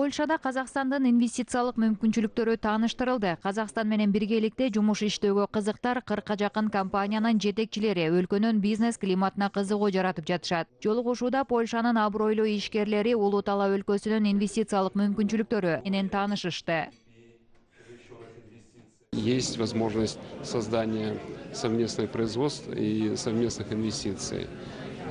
Польшада Казакстандын инвестициялык мүмкүнчүлүктөрү тааныштырылды. Казакстан менен биргеликте жумуш иштөөгө кызыктар 40 жакын компаниянын жетекчилери өлкөнүн бизнес климатына кызыгуу жаратып жатышат. Жолугушууда Польшанын абройлуу ишкерлери Улуу Талаа өлкөсүнүн инвестициялык мүмкүнчүлүктөрү менен таанышышты. Есть возможность создания совместных производств и совместных инвестиций.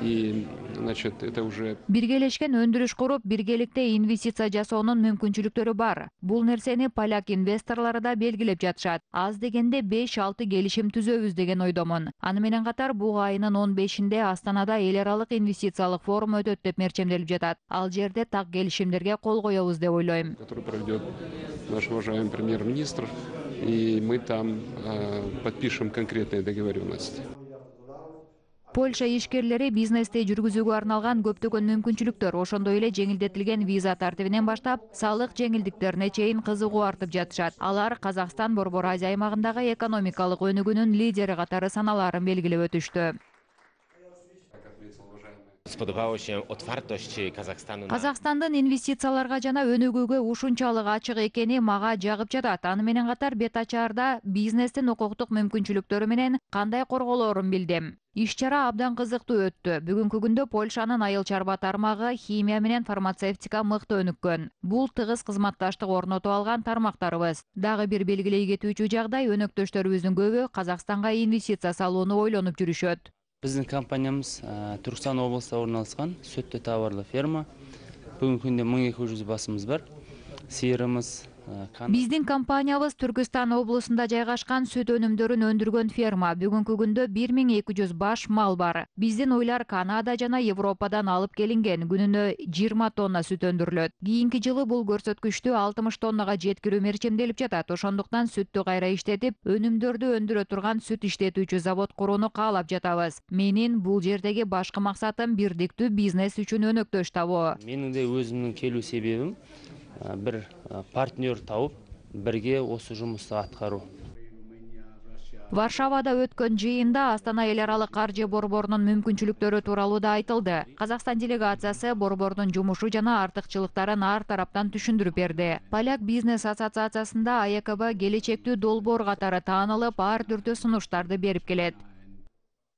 И, значит, это уже... Биргелешкен өндүрүш куруп, биргеликте инвестиция жасоонун мүмкүнчүлүктөрү бар. Бул нерсени поляк инвесторлору да белгилеп жатышат. Аз дегенде 5-6 келишим түзөбүз деген ойдомун. Аны менен катар бул айынын 15-inde Астанада эл аралык инвестициялык форум өтөт деп мерчемделип жатат. Ал жерде так келишимдерге кол коебуз деп ойлойм. Который проведет наш уважаемый премьер-министр, и мы там подпишем конкретные договоренности. Польша ишкерлери бизнести жүргүзүүгө арналган көптөгөн мүмкүнчүлүктөр, ошондой эле жеңилдетилген виза тартибинен баштап, салык жеңилдиктерине чейин кызыгуу артып жатышат. Алар Казакстан Борбор Азия аймагындагы экономикалык өнүгүүнүн лидери катары саналаарын белгилеп өтүштү. Spodobało się otwartość Kazachstanu. Казакстандын инвестицияларга жана өнүгүүгө ушунчалык ачык экени мага жагып жатат. Аны менен катар бет ачаарда бизнестин укуктук мүмкүнчүлүктөрү менен кандай корголоорун билдим. Иш-чара абдан кызыктуу өттү. Бүгүнкү күндө Польшанын айыл чарба тармагы химия менен фармацевтика мыкты өнүккөн. Бул тыгыз кызматташтык орнотуп алган тармактарыбыз. Дагы бир белгилей кетүүчү жагдай, өнөктөштөрүбүздүн көбү Казакстанга инвестиция салууну ойлонуп жүрүшөт. Біздің компаниямыз Түркістан облысында орналасқан сүтті товарлы ферма. Бүгінгі күнде 1200 басымыз бар. Сиырымыз, Биздин компаниябыз Түркістан облусунда жайгашкан сүт өнүмдөрүн өндүргөн ферма. Бүгүнкү күндө 1200 баш мал бар. Биздин уйлар Канада жана Европадан алып келинген. Күнүнө 20 тонна сүт өндүрүлөт. Кийинки жылы бул көрсөткүчтү 60 тоннага жеткирүү мерчемделип жатат. Ошондуктан сүттү кайра иштетип, өнүмдөрдү өндүрө турган сүт иштетүүчү завод курууну каалап жатабыз. Менин бул жердеги башкы максатым бирдиктүү бизнес үчүн өнөктөш табуу. Менин де өзүмдүн келүү себебим bir partner taup birge осы жұмысты аткаруу. Варшавада өткөн жыйында Астана эл аралык каржы борборунун мүмкүнчүлүктөрү тууралуу да айтылды. Казакстан делегациясы борбордун жумушу жана артыкчылыктарын ар тараптан түшүндүрүп берди. Поляк бизнес ассоциациясында АЕКБ келечектүү долбоор катары таанылып, ар түрдүү сунуштарды берип келет.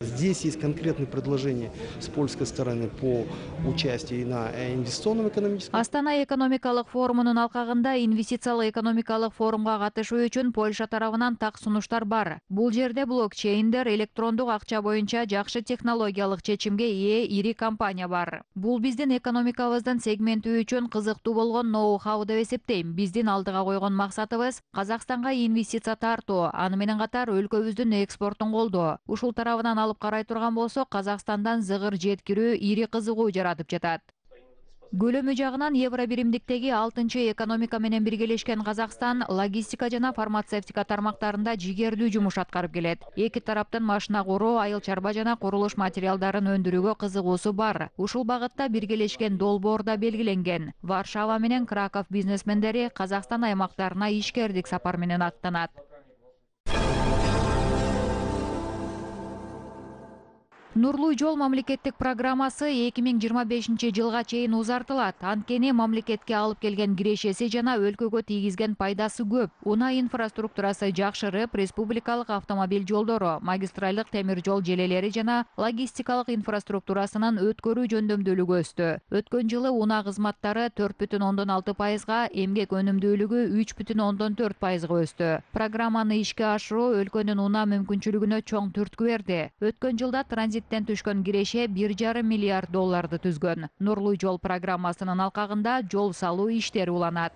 Здесь есть конкретные предложения с польской стороны по участию на инвестиционном экономическом. Астана экономикалык форумунун алкагында инвестициялык экономикалык форумга катышуу үчүн Польша тарабынан так сунуштар бар. Бул жерде блокчейндер, электрондук акча боюнча жакшы технологиялык чечимге ээ ири компания бар. Бул биздин экономикабыздын сегменти үчүн кызыктуу болгон ноу-хау деп эсептейм. Биздин алдыга койгон максатыбыз Казакстанга инвестиция тартуу, аны менен катар өлкөбүздүн экспортун колдоо. Ушул тарабынан алып карай турган болсо, Казакстандан зыгыр жеткирүү ири кызыгуу жаратып жатат. Көлөмү жагынан евро биримдиктеги 6-чы экономика менен биргелешкен Казакстан логистика жана фармацевтика тармактарында жигердүү жумуш аткарып келет. Эки тараптын машина куруу, айыл чарба жана курулуш материалдарын өндүрүүгө кызыгуусу бар. Ушул багытта биргелешкен долбоор да белгиленген. Варшава менен Краков бизнесмендери Казакстан аймактарына ишкердик сапар менен аттанат. Нурлуу жол мамлекеттик программасы 2025-жылга чейин узартылат. Анткени мамлекетке алып келген кирешеси жана өлкөгө тийгизген пайдасы көп. Унаа инфраструктурасы жакшырып, республикалык автомобиль жолдору, магистралдык темир жол желелери жана логистикалык инфраструктурасынын өткөрүү жөндөмдүүлүгү өстү. Өткөн жылы унаа кызматтары 4,6%, эмгек өнүмдүүлүгү 3,4%га өстү. Программаны ишке ашыруу өлкөнүн унаа мүмкүнчүлүгүнө чоң түрткү берди. Өткөн жылда транзиттен түшкөн киреше $1,5 миллиард түзгөн. Нурлуу жол программасынын алкагында жол салуу иштери уланат.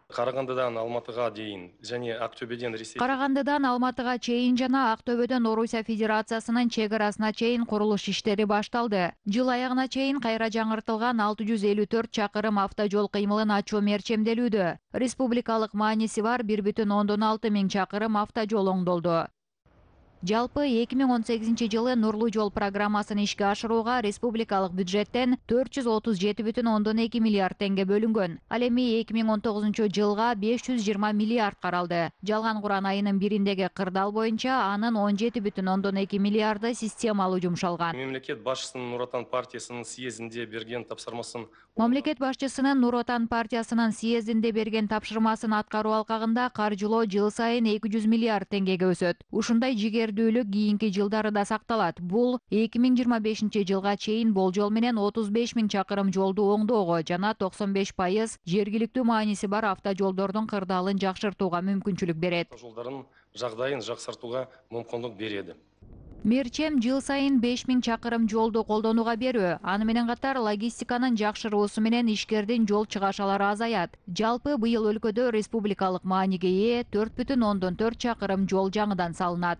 Карагандыдан Алматыга дейин және Актөбеден Ресей. Карагандыдан Алматыга чейин жана Актөбөдөн Орусия Федерациясынын чек арасына чейин курулуш иштери башталды. Жыл аягына чейин кайра жаңыртылган 654 чакырым автожол кыймылын ачуу мерчемделүүдө. Республикалык мааниси бар 1,6 миң чакырым автожол оңдолду. Жалпы 2018 жылы Нурлуу жол программасын ишке ашырууга республикалык бюджеттен 437,2 миллиард теңге бөлүнгөн. Ал эми 2019 жылга 520 миллиард каралды. Жалган Куран айынын бириндеги кырдаал боюнча анын 17,2 миллиарды системалуу жумшалган. Мемлекет башчысынын Нур Отан партиясынын съездинде берген тапсырмасын Мамлекет башчысынын Нур Отан партиясынын съездинде берген тапшырмасын аткаруу алкагында каржылоо жыл сайын 200 миллиард теңгеге өсөт. Ушундай жигердүүлүк кийинки жылдары да сакталат. Бул 2025 жылга чейин болжол менен 35 000 чакырым жолду оңдоого жана 95% жергиликтүү мааниси бар автожолдордун кырдаалын жакшыртууга мүмкүнчүлүк берет. жолдарын жагдайын жаксыртууга мүмкүндүк береді. Мерчем жыл сайын 5000 чакырым жолду колдонууга берүү. Аны менен катар логистиканын жакшыруусу менен ишкердин жол чыгашалары азаят. Жалпы быйыл өлкөдө республикалык мааниге ээ 4,4 чакырым жол жаңыдан салынат.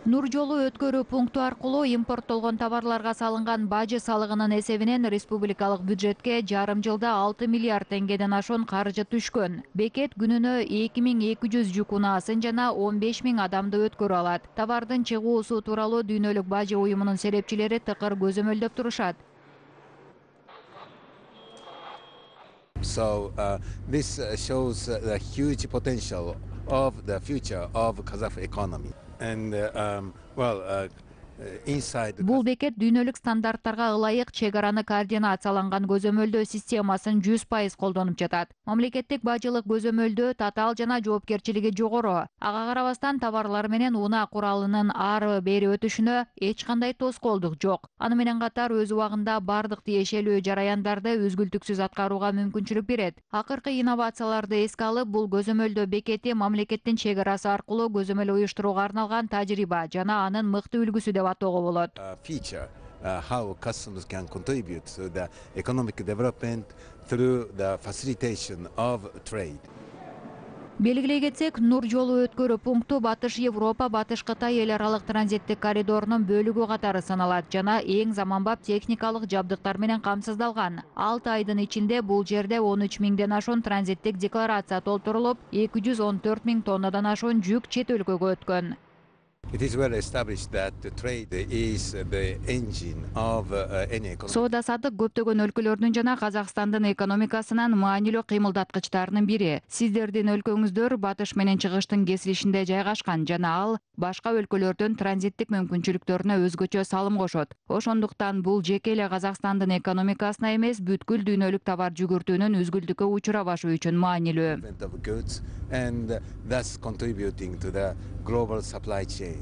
Нур жолу өткөрүү пункту аркылуу импорттолгон товарларга салынган бажы салыгынын эсебинен республикалык бюджетке жарым жылда 6 миллиард теңгеден ашуун каржы түшкөн. Бекет күнүнө 2200 жүк унаасын жана 15 000 адамды өткөрө алат. Товардын чыгуусу тууралуу дүйнөлүк бажы уюмунун серепчилери тыкыр көзөмөлдөп турушат. So this shows the huge potential of the future of Kazakh economy. And inside Бул бекет дүйнөлүк стандарттарга ылайык чек араны координацияланган көзөмөлдөө системасын 100% колдонуп жатат. Мамлекеттик бажылык көзөмөлдөө татаал жана жоопкерчилиги жогору. Ага карабастан товарлар менен унаа куралынын ары бери өтүшүнө эч кандай тоскоолдук жок. Аны менен катар өз убагында бардык тиешелүү жараяндарды үзгүлтүксүз аткарууга мүмкүнчүлүк берет. Акыркы инновацияларды эске алып, бул көзөмөлдөө бекети мамлекеттин чек арасы аркылуу көзөмөл уюштурууга арналган тажрыйба жана анын мыкты үлгүсү деп атоого болот. feature how customers can contribute to the economic development through the facilitation of trade. Белгилей кетсек, Нур жолу өткөрүү пункту Батыш Европа, Батыш Кытай эл аралык транзиттик коридорунун бөлүгү катары саналат жана эң заманбап техникалык жабдыктар менен камсыздалган. 6 айдын ичинде бул жерде 13 000ден ашуун транзиттик декларация толтурулуп, 214 000 тоннадан ашуун жүк чет өлкөгө өткөн. It is well established that the trade is the engine of any economy. Соода сатык көптөгөн өлкөлөрдүн жана Казакстандын экономикасынын маанилүү кыймылдаткычтарынын бири. Сиздердин өлкөңүздөр батыш менен чыгыштын кесилишинде жайгашкан жана ал башка өлкөлөрдүн транзиттик мүмкүнчүлүктөрүнө өзгөчө салым кошот. Ошондуктан бул жеке эле Казакстандын экономикасына эмес, бүткүл дүйнөлүк товар жүгүртүүнүн үзгүлтүккө учурабашы үчүн маанилүү. Of goods and thus contributing to the global supply chain.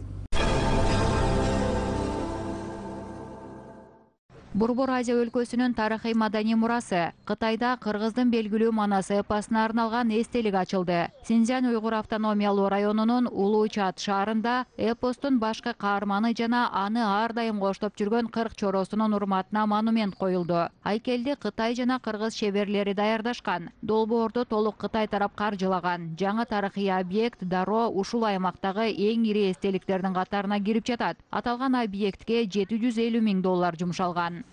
Борбор Азия өлкөсүнүн тарыхый маданий мурасы. Кытайда кыргыздын белгилүү Манас эпосуна арналган эстелик ачылды. Синьцзян уйгур автономиялуу районунун Улуу-Чат шаарында эпостун башкы каарманы жана аны ар дайым коштоп жүргөн 40 чоросунун урматына монумент коюлду. Айкелди Кытай жана кыргыз шеберлери даярдашкан. Долбоорду толук Кытай тарап каржылаган. Жаңы тарыхый объект дароо ушул аймактагы эң ири эстеликтердин катарына кирип жатат. Аталган объектке $750 000 жумшалган.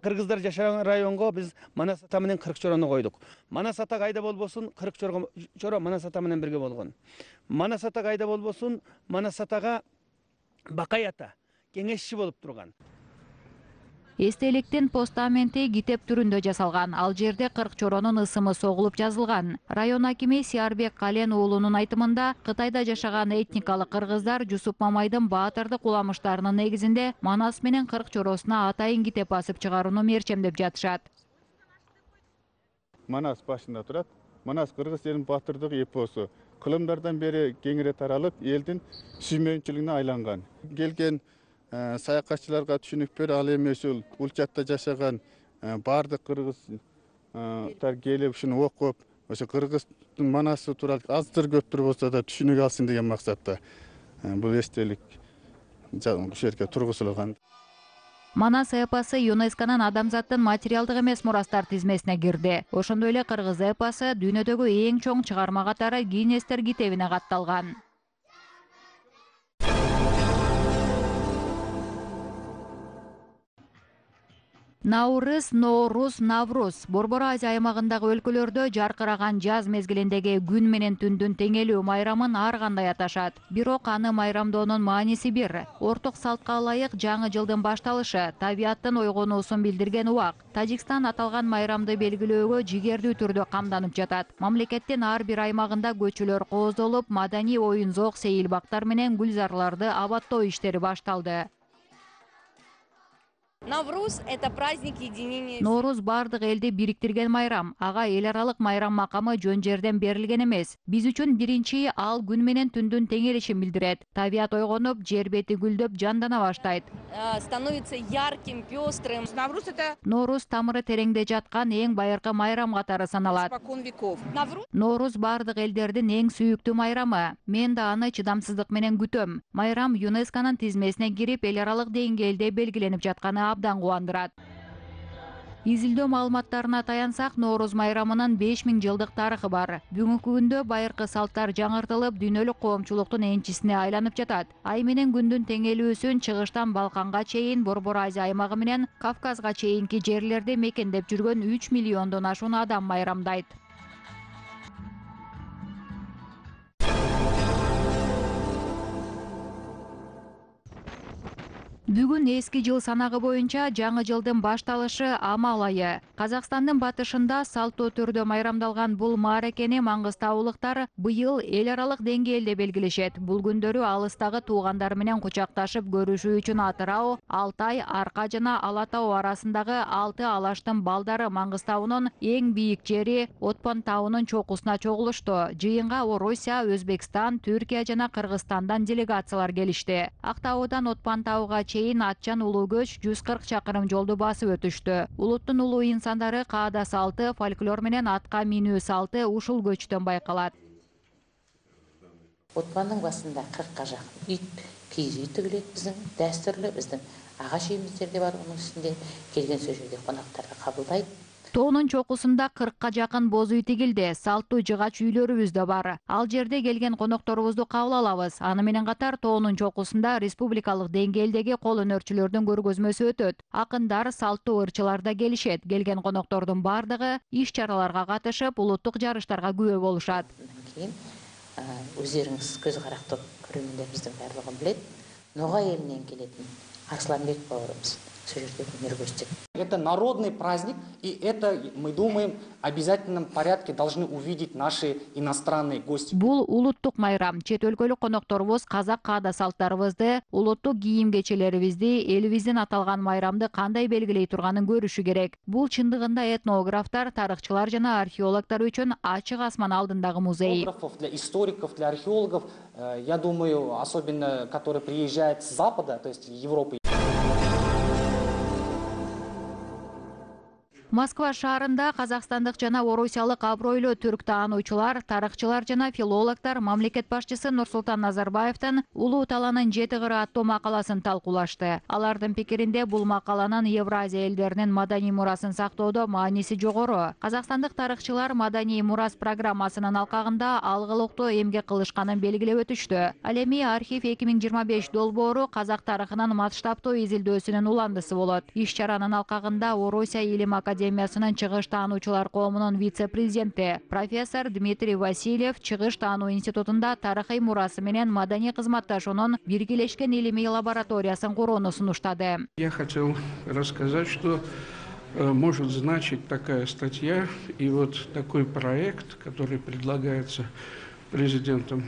Кыргыздар жашаган районго биз Манас ата менен 40 чорону койдук. Манас ата кайда болбосун 40 чоро Манас ата менен бирге болгон. Манас ата кайда болбосун Манас атага Бакай ата кеңешчи болуп турган. Эстеликтин постаменти китеп түрүндө жасалган. Ал жерде 40 чоронун ысымы согулуп жазылган. Район акими Сиарбек Кален уулунун айтымында, Кытайда жашаган этникалык кыргыздар Жусуп Мамайдын баатырдык уламыштарынын негизинде Манас менен 40 чоросуна атайын китеп басып чыгарууну мерчемдеп жатышат. Манас башында турат. Манас кыргыз элинин баатырдык эпосу кылымдардан бери кеңире таралып, элдин сүймөйүнчүлүгүнө айланган. Келген саякатчыларга түшүнүк берип, ал эми ушул Улчатта жашаган бардык кыргыздар келип ушуну окуп, ошо кыргыздын Манасы тууралуу аздыр көптүр болсо да түшүнүк алсын деген максатта бул эстелик ушул жерге тургузулган. Манас эпосу ЮНЕСКОнун адамзаттын материалдык эмес мурастар тизмесине кирди. Ошондой эле кыргыз эпосу дүйнөдөгү эң чоң чыгарма катары Гиннестер китебине катталган. Наурыз, Норуз, Навруз. Борбор Азия аймагындагы өлкөлөрдө жаркыраган жаз мезгилиндеги күн менен түндүн теңелүү майрамын ар кандай аташат. Бирок аны майрамдоонун мааниси бир. Орток салтка ылайык жаңы жылдын башталышы, табияттын ойгонуусун билдирген убак. Тажикстан аталган майрамды белгилөөгө жигердүү түрдө камданып жатат. Мамлекеттин ар бир аймагында көчөлөр кооздолуп, маданий оюн-зоок сейилбактар менен гүлзарларды абаттоо иштери башталды. Навруз – это праздник единения. Норуз бардык элди бириктирген майрам. Ага эл аралык майрам макамы жөн жерден берилген эмес. Биз үчүн биринчи ал күн менен түндүн теңелишин билдирет. Табият ойгонуп, жер бети гүлдөп, жандана баштайт. Становится ярким, пестрым. Норуз тамыры тереңде жаткан эң байыркы майрам катары саналат. Норуз бардык элдердин эң сүйүктүү майрамы. Мен да аны чыдамсыздык менен күтөм. Майрам ЮНЕСКОнун тизмесине кирип, эл аралык деңгээлде белгиленип жатканы абдан кубандырат. Изилдөө маалыматтарына таянсак, Норуз майрамынын 5000 жылдык тарыхы бар. Бүгүнкү күндө байыркы салттар жаңыртылып, дүйнөлүк коомчулуктун энчисине айланып жатат. Ай менен күндүн теңелүүсүн чыгыштан Балканга чейин, Борбор Азия аймагы менен Кавказга чейинки жерлерде мекендеп жүргөн 3 миллиондон ашуун адам майрамдайт. Бүгүн эски жыл санагы боюнча жаңы жылдын башталышы амал айы. Казакстандын батышында салттуу түрдө майрамдалган бул мааракени маңгыстаулуктар быйыл эл аралык деңгээлде белгилешет. Бул күндөрү алыстагы туугандар менен кучакташып көрүшүү үчүн Атырау, Алтай, Арка жана Ала тау арасындагы 6 алаштын балдары Маңгыстаунун эң бийик жери Отпон таунун чокусуна чогулушту. Жыйынга Орусия, Өзбекстан, Түркия жана Кыргызстандан делегациялар келишти. Актаудан Отпон тауга атчан улуу көч 140 чакырым жолду басып өтүштү. Улуттун улуу инсандары каада салты, фольклор менен атка минүү салты ушул көчтөн байкалат. Отпондун басында 40 жакын үй, кийиз үй тигилет, биздин дәстүрлүү, биздин агаш үйүмүздөр бар, унун үстүндө келген сол жерде конактарды кабылдайт. Тоонун чокусунда 40 жакын боз үй тигилди. Салттуу жыгач үйлөрүбүз да бар. Ал жерде келген конокторубузду кабыл алабыз. Аны менен катар тоонун чокусунда республикалык деңгээлдеги кол өнөрчүлөрдүн көргөзмөсү өтөт. Акындар, салттуу ырчылар да келишет. Келген коноктордун бардыгы иш-чараларга катышып, улуттук жарыштарга күбө болушат. Кийин өздөрүңүз көз карактап көрөрмүндөрүбүздүн бардыгын билет. Ноғай элинен келетін Арсланбек бауырымыз сол жерде өнер көрсетет. Это народный праздник, и это, мы думаем, в обязательном порядке должны увидеть наши иностранные гости. Бул улуттук майрам. Чет өлкөлүк конокторубуз казак каада салттарыбызды, улуттук кийим кечелерибизди, элибиздин аталган майрамды кандай белгилей турганын көрүшү керек. Бул чындыгында этнографтар, тарыхчылар жана археологтор үчүн ачык асман алдындагы музей. Для историков, для археологов, я думаю, особенно, которые приезжают с Запада, то есть Европы. Москва шаарында казакстандык жана орусиялык абройлуу түрк таануучулар, тарыхчылар жана филологтор мамлекет башчысы Нурсултан Назарбаевдин Улуу таланын 7 кыры аттуу макаласын талкуулашты. Алардын пикиринде бул макаланын Евразия элдеринин маданий мурасын сактоодо мааниси жогору. Казакстандык тарыхчылар маданий мурас программасынын алкагында алгылыктуу эмгек кылышканын белгилеп өтүштү. Ал эми архив 2025 долбоору казак тарыхынын масштабтуу изилдөөсүнүн уландысы болот. Иш-чаранын алкагында Орусия Илим Академиясынын чыгыш таануучулар коомунун вице-президенти профессор Дмитрий Васильев чыгыш таануу институтунда тарыхый мурасы менен маданий кызматташуунун биргелешкен илимий лабораториясын курууну сунуштады. Я хотел рассказать, что может значить такая статья и вот такой проект, который предлагается президентом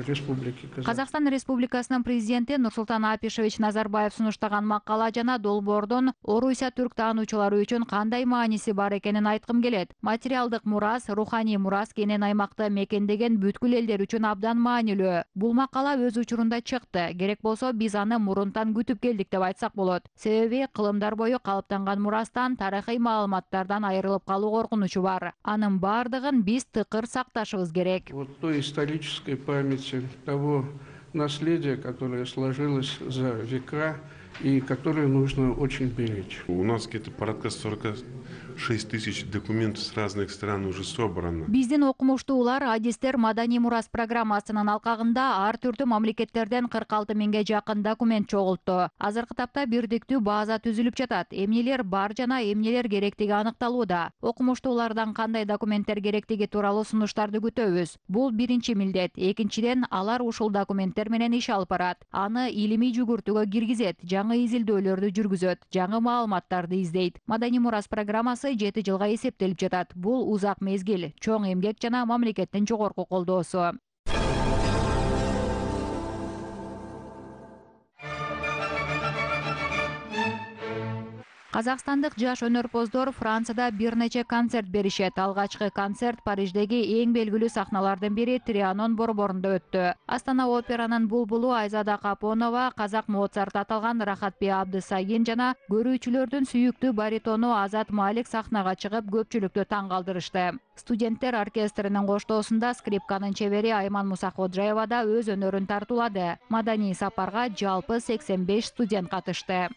Республики Казахстан. Казакстан Республикасынын президенти Нурсултан Апишевич Назарбаев сунуштаган макала жана долбоордун Орусия түрк таануучулары үчүн кандай мааниси бар экенин айткым келет. Материалдык мурас, руханий мурас кенен аймакты мекендеген бүткүл элдер үчүн абдан маанилүү. Бул макала өз учурунда чыкты. Керек болсо биз аны мурунтан күтүп келдик деп айтсак болот. Себеби кылымдар бою калыптанган мурастан, тарыхый маалыматтардан айрылып калуу коркунучу бар. Анын бардыгын биз тыкыр сакташыбыз керек. Той исторической памяти, того наследия, которое сложилось за века и которое нужно очень беречь. У нас где-то порядка 6000 документов с разных стран уже собрано. Биздин окумуштуулар адистер маданий мурас программасынын алкагында ар түрдүү мамлекеттерден 46 миңге жакын документ чогултту. Азыркы тапта бирдиктүү база түзүлүп жатат. Эмнелер бар жана эмнелер керектиги аныкталууда. Окумуштуулардан кандай документтер керектиги тууралуу сунуштарды күтөбүз. Бул биринчи милдет. Экинчиден, алар ушул документтер менен иш алып барат. Аны илимий жүгүртүүгө киргизет, жаңы изилдөөлөрдү жүргүзөт, жаңы маалыматтарды издейт. Маданий мурас программасы 7 жылга эсептелип жатат. Бул узак мезгил, чоң эмгек жана мамлекеттин жогорку колдоосу. Казакстандык жаш өнөрпоздор Францияда бир нече концерт беришет. Алгачкы концерт Париждеги эң белгилүү сахналардын бири Трианон борборунда өттү. Астана операнын булбулу Айзада Капонова, казак Моцарт аталган Рахатби Абдысагин жана көрүүчүлөрдүн сүйүктүү баритону Азат Малик сахнага чыгып көпчүлүктү таң калтырышты. Студенттер оркестринин коштоосунда скрипканын чебери Айман Мусаходжаева да өз өнөрүн тартуулады. Маданий сапарга жалпы 85 студент катышты.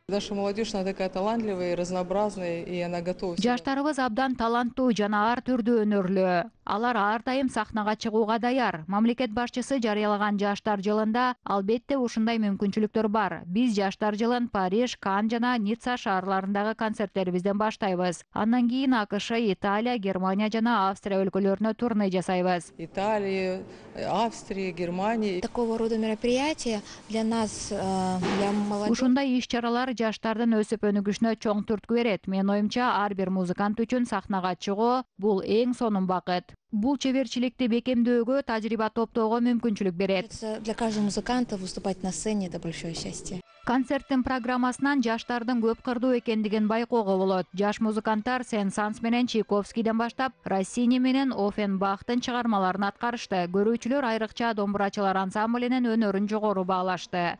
Наша молодежь, она такая талантливая и разнообразная, и она готова. Жаштарыбыз абдан таланттуу жана ар түрдүү өнөрлүү. Алар ар дайым сахнага чыгууга даяр. Мамлекет башчысы жарыялаган жаштар жылында албетте ушундай мүмкүнчүлүктөр бар. Биз жаштар жылын Париж, Кан жана Ницца шаарларындагы концерттерибизден баштайбыз. Андан кийин АКШ, Италия, Германия жана Австрия өлкөлөрүнө турне жасайбыз. Италия, Австрия, Германия. Такого рода мероприятия для нас, для молодежи. Ушундай иш-чаралар жаштардын өсүп өнүгүшүнө чоң түрткү берет. Менин оюмча, ар бир музыкант үчүн сахнага чыгуу бул эң сонун бакыт. Бул чеберчиликти бекемдөөгө, тажрыйба топтоого мүмкүнчүлүк берет. Для каждого музыканта выступать на сцене — это большое счастье. Концерттин программасынан жаштардын көп кырдуу экендигин байкоого болот. Жаш музыканттар Сен-Санс менен Чайковскийден баштап Россини менен Оффенбахтын чыгармаларын аткарышты. Көрүүчүлөр айрыкча домбурачылар ансамблинин өнөрүн жогору баалашты.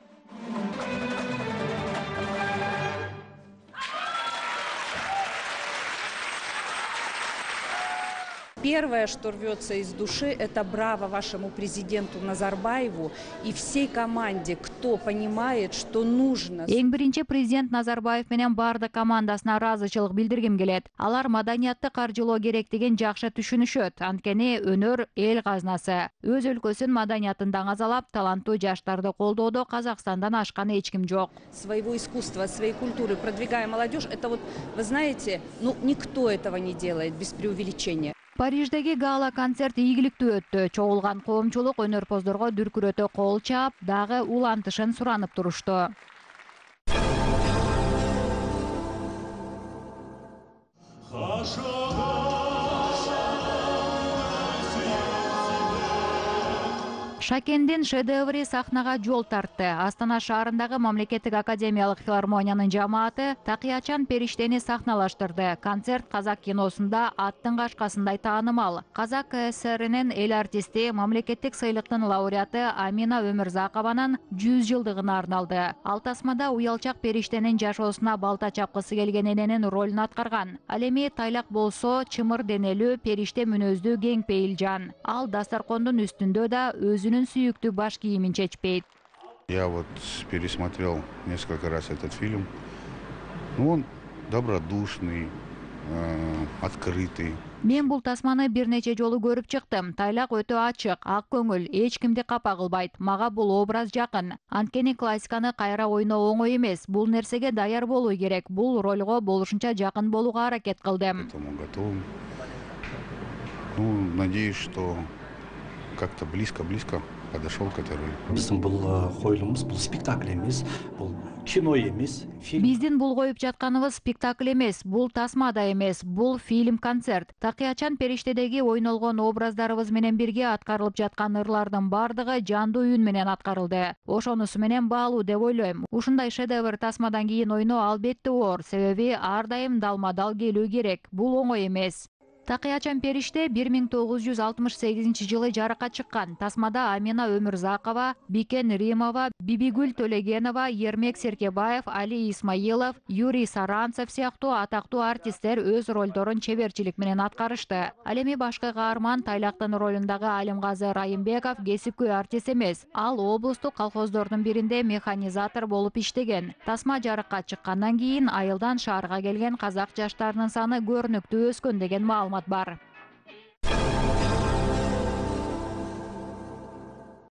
Первое, что рвется из души, это браво вашему президенту Назарбаеву и всей команде, кто понимает, что нужно. Эң биринчи президент Назарбаев менен бардык командасына ыраазычылык билдиргим келет. Алар маданиятты каржылоо керектигин жакшы түшүнүшөт. Анткени өнөр эл казнасы. Өз өлкөсүн маданиятын даңазалап, таланттуу жаштарды колдоодо Казакстандан ашкан эч ким жок. Своего искусства, своей культуры продвигая молодежь, это вот, вы знаете, никто этого не делает без преувеличения. Париждеги гала-концерт ийгиликтүү өттү. Чогулган коомчулук өнөрпоздорго дүркүрөтө кол чаап, дагы улантышын суранып турушту. Шакендин шедеври сахнага жол тартты. Астана шаарындагы мамлекеттик академиялык филармониянын жамааты Такыячан периштени сахналаштырды. Концерт казак киносунда аттын кашкасындай таанымал. Казак КСРнин эл артисти, мамлекеттик сыйлыктын лауреаты Амина Өмүрзакованын 100 жылдыгына арналды. Ал тасмада уялчак периштенин жашоосуна балта чапкысы келген эненин ролун аткарган. Ал эми тайлак болсо чымыр денелүү, периште мүнөздүү кеңпейил. Ал дастаркондун үстүндө да өзүнүн сүйүктүү баш кийимин чечпейт. Я вот пересмотрел несколько раз этот фильм. Он добродушный, открытый. Мен бул тасманы бир нече жолу көрүп чыктым. Тайлак өтө ачык, ак көңүл, эч кимди капа кылбайт. Мага бул образ жакын. Анткени классиканы кайра ойноо оңой эмес. Бул нерсеге даяр болуу керек. Бул ролго болушунча жакын болууга аракет кылдым. Надеюсь, что как-то близко подошел к этой роли. Биздин бул коюлумубуз, бул спектакль эмес, бул кино эмес, фильм. Биздин бул коюп жатканыбыз спектакль эмес, бул тасма да эмес, бул фильм-концерт. Такыячан периштедеги ойнолгон образдарыбыз менен бирге аткарылып жаткан ырлардын бардыгы жандуу үн менен аткарылды. Ошонусу менен баалуу деп ойлойм. Ушундай шедевр тасмадан кийин ойноо албетте оор, себеби ар дайым далма-дал келүү керек. Бул оңой эмес. Такыячан Периште 1968 жылы жарыкка чыккан. Тасмада Амина Өмүрзакова, Бикен Римова, Бибигүл Төлегенова, Ермек Серкебаев, Али Исмаилов, Юрий Саранцев сыяктуу атактуу артисттер өз ролдорун чеберчилик менен аткарышты. Ал эми башкы каарман Тайлактын ролундагы Алимгазы Райымбеков кесипкөй артист эмес. Ал облустук колхоздордун биринде механизатор болуп иштеген. Тасма жарыкка чыккандан кийин айылдан шаарга келген казак жаштарынын саны көрүнүктүү өскөн деген маалымат бар.